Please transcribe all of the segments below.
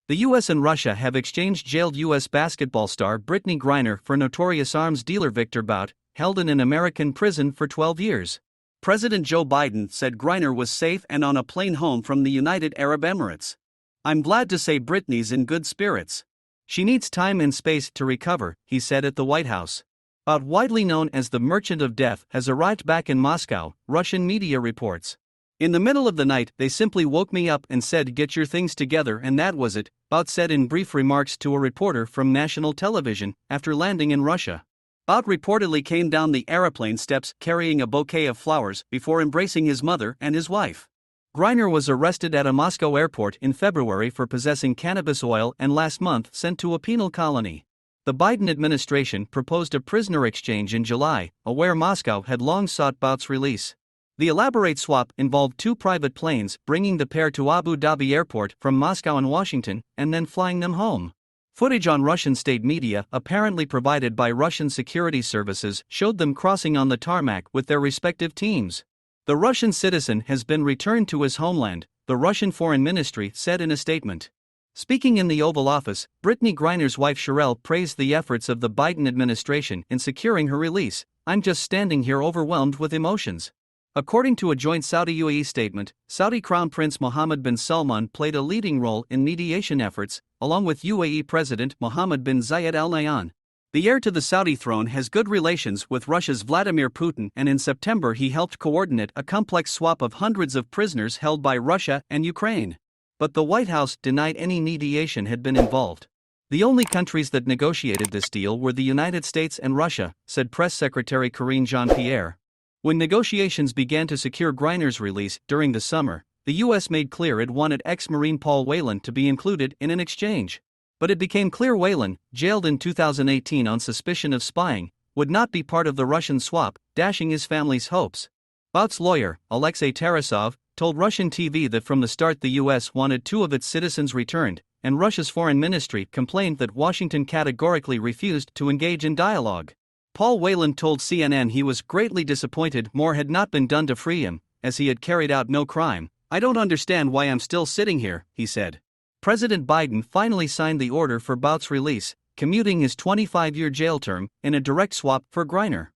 The US and Russia have exchanged jailed US basketball star Brittney Griner for notorious arms dealer Viktor Bout, held in an American prison for 12 years. President Joe Biden said Griner was safe and on a plane home from the United Arab Emirates. "I'm glad to say Brittney's in good spirits. She needs time and space to recover," he said at the White House. Bout, widely known as the Merchant of Death, has arrived back in Moscow, Russian media reports. "In the middle of the night, they simply woke me up and said, 'Get your things together,' and that was it," Bout said in brief remarks to a reporter from national television after landing in Russia. Bout reportedly came down the aeroplane steps carrying a bouquet of flowers before embracing his mother and his wife. Griner was arrested at a Moscow airport in February for possessing cannabis oil and last month sent to a penal colony. The Biden administration proposed a prisoner exchange in July, where Moscow had long sought Bout's release. The elaborate swap involved two private planes bringing the pair to Abu Dhabi Airport from Moscow and Washington, and then flying them home. Footage on Russian state media, apparently provided by Russian security services, showed them crossing on the tarmac with their respective teams. The Russian citizen has been returned to his homeland, the Russian Foreign Ministry said in a statement. Speaking in the Oval Office, Brittney Griner's wife Sherelle praised the efforts of the Biden administration in securing her release. "I'm just standing here overwhelmed with emotions." According to a joint Saudi-UAE statement, Saudi Crown Prince Mohammed bin Salman played a leading role in mediation efforts, along with UAE President Mohammed bin Zayed Al Nahyan. The heir to the Saudi throne has good relations with Russia's Vladimir Putin, and in September he helped coordinate a complex swap of hundreds of prisoners held by Russia and Ukraine. But the White House denied any mediation had been involved. "The only countries that negotiated this deal were the United States and Russia," said Press Secretary Karine Jean-Pierre. When negotiations began to secure Griner's release during the summer, the U.S. made clear it wanted ex-Marine Paul Whelan to be included in an exchange. But it became clear Whelan, jailed in 2018 on suspicion of spying, would not be part of the Russian swap, dashing his family's hopes. Bout's lawyer, Alexei Tarasov, told Russian TV that from the start the U.S. wanted two of its citizens returned, and Russia's foreign ministry complained that Washington categorically refused to engage in dialogue. Paul Whelan told CNN he was greatly disappointed more had not been done to free him, as he had carried out no crime. "I don't understand why I'm still sitting here," he said. President Biden finally signed the order for Bout's release, commuting his 25-year jail term in a direct swap for Griner.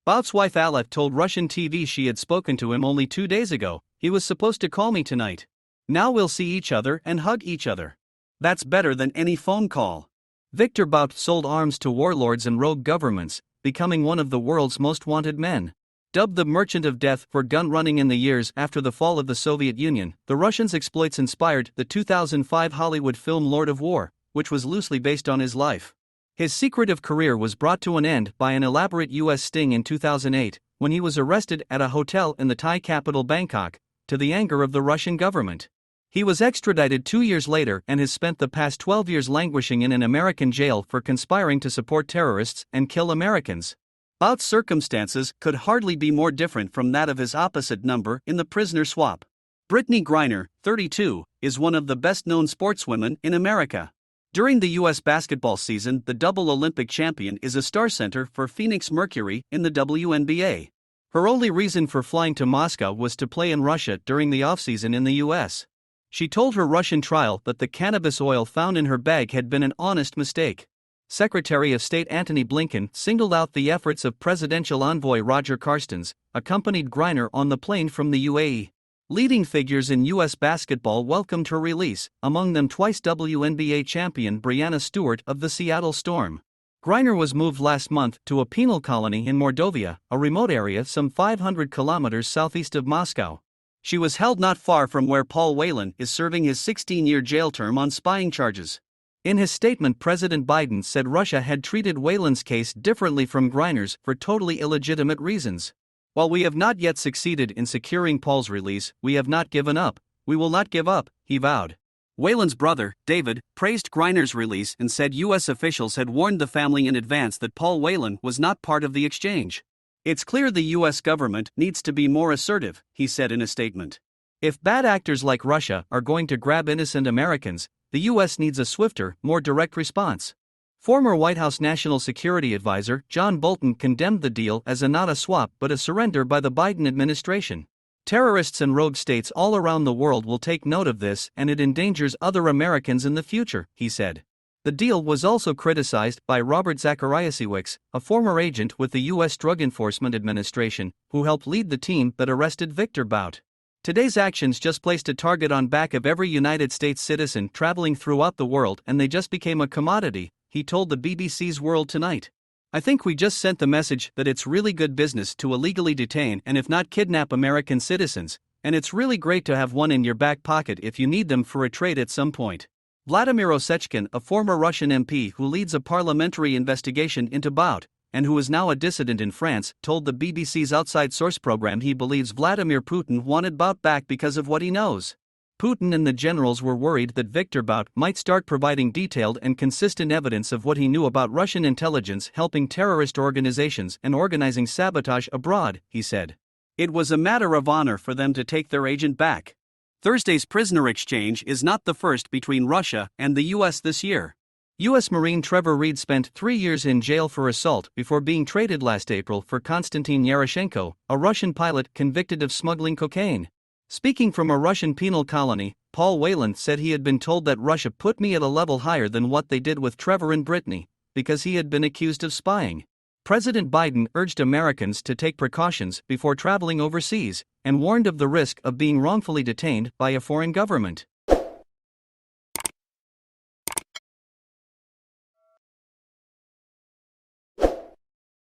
Bout's wife Aleph told Russian TV she had spoken to him only 2 days ago. "He was supposed to call me tonight. Now we'll see each other and hug each other. That's better than any phone call." Viktor Bout sold arms to warlords and rogue governments, becoming one of the world's most wanted men. Dubbed the Merchant of Death for gun running in the years after the fall of the Soviet Union, the Russian's exploits inspired the 2005 Hollywood film Lord of War, which was loosely based on his life. His secretive career was brought to an end by an elaborate U.S. sting in 2008, when he was arrested at a hotel in the Thai capital Bangkok, to the anger of the Russian government. He was extradited 2 years later and has spent the past 12 years languishing in an American jail for conspiring to support terrorists and kill Americans. Bout's circumstances could hardly be more different from that of his opposite number in the prisoner swap. Brittney Griner, 32, is one of the best-known sportswomen in America. During the U.S. basketball season, the double Olympic champion is a star center for Phoenix Mercury in the WNBA. Her only reason for flying to Moscow was to play in Russia during the offseason in the U.S. She told her Russian trial that the cannabis oil found in her bag had been an honest mistake. Secretary of State Antony Blinken singled out the efforts of presidential envoy Roger Carstens, accompanied Griner on the plane from the UAE. Leading figures in U.S. basketball welcomed her release, among them twice WNBA champion Breanna Stewart of the Seattle Storm. Griner was moved last month to a penal colony in Mordovia, a remote area some 500 kilometers southeast of Moscow. She was held not far from where Paul Whelan is serving his 16-year jail term on spying charges. In his statement, President Biden said Russia had treated Whelan's case differently from Griner's for totally illegitimate reasons. "While we have not yet succeeded in securing Paul's release, we have not given up. We will not give up," he vowed. Whelan's brother, David, praised Griner's release and said U.S. officials had warned the family in advance that Paul Whelan was not part of the exchange. "It's clear the U.S. government needs to be more assertive," he said in a statement. "If bad actors like Russia are going to grab innocent Americans, the U.S. needs a swifter, more direct response." Former White House National Security Advisor John Bolton condemned the deal as not a swap but a surrender by the Biden administration. Terrorists and rogue states all around the world will take note of this, and it endangers other Americans in the future, he said. The deal was also criticized by Robert Zachariasiewicz, a former agent with the U.S. Drug Enforcement Administration, who helped lead the team that arrested Viktor Bout. Today's actions just placed a target on back of every United States citizen traveling throughout the world, and they just became a commodity, he told the BBC's World Tonight. I think we just sent the message that it's really good business to illegally detain and if not kidnap American citizens, and it's really great to have one in your back pocket if you need them for a trade at some point. Vladimir Osechkin, a former Russian MP who leads a parliamentary investigation into Bout, and who is now a dissident in France, told the BBC's Outside Source program he believes Vladimir Putin wanted Bout back because of what he knows. Putin and the generals were worried that Viktor Bout might start providing detailed and consistent evidence of what he knew about Russian intelligence helping terrorist organizations and organizing sabotage abroad, he said. It was a matter of honor for them to take their agent back. Thursday's prisoner exchange is not the first between Russia and the U.S. this year. U.S. Marine Trevor Reed spent 3 years in jail for assault before being traded last April for Konstantin Yaroshenko, a Russian pilot convicted of smuggling cocaine. Speaking from a Russian penal colony, Paul Whelan said he had been told that Russia put me at a level higher than what they did with Trevor and Brittney, because he had been accused of spying. President Biden urged Americans to take precautions before traveling overseas, and warned of the risk of being wrongfully detained by a foreign government.